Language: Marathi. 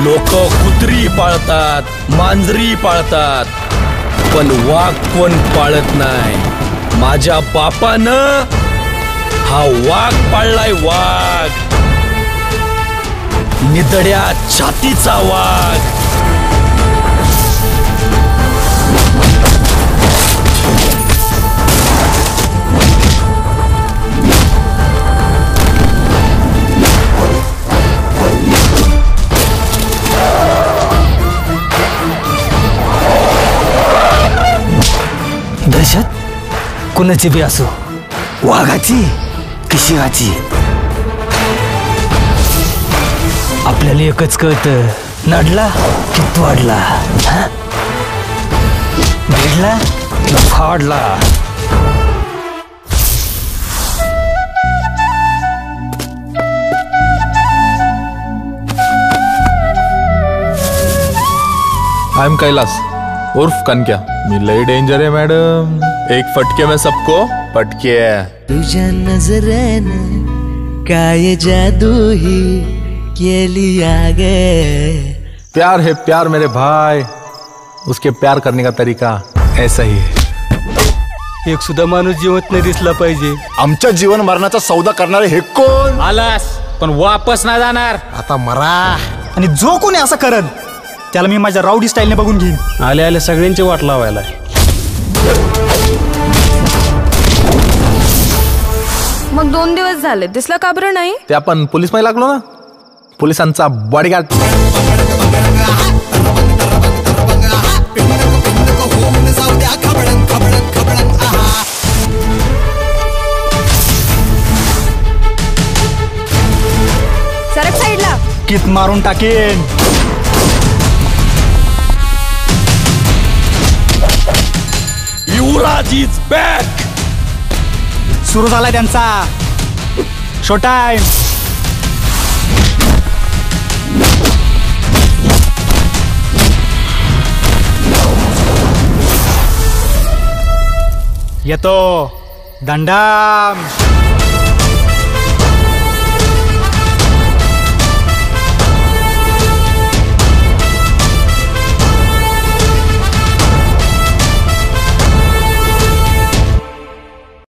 लोक कुत्री पाळतात, मांजरी पाळतात, पण वाघ कोण पाळत नाही. माझ्या बापानं हा वाघ पाळलाय, वाघ, निधड्या छातीचा वाघ. दहशत कुणाची बी असो, वाघाची की सिंहाची, आपल्याला एकच कळतं, नडला की तोडला, भिडला की फाडला. आई एम कैलास उर्फ कनक्या. मी लय डेंजर आहे मॅडम. एक फटके में सबको पटके. तुझ्या नजरेनं काय जादू ही केली आगे. प्यार है प्यार मेरे भाई, उसके प्यार करने का तरीका ऐसा ही है. एक सुद्धा माणूस जिवंत नाही दिसला पाहिजे. आमच्या जीवन मरणाचा सौदा करणारे हे कोण? आलास पण वापस नाही जाणार. आता मरा. आणि जो कोणी असं करत त्याला मी माझ्या राऊडी स्टाईलने बघून घेईन. आले आले सगळ्यांची वाट लावायला. मग 2 दिवस झाले, दिसला का बरं नाही? ते आपण पोलीस मध्ये लागलो ना, पोलिसांचा बॉडीगार्ड. सरक साईडला. कित मारून टाकेन. युवराज इज बॅक. सुरू झालाय त्यांचा शो टाइम. येतो दंडम.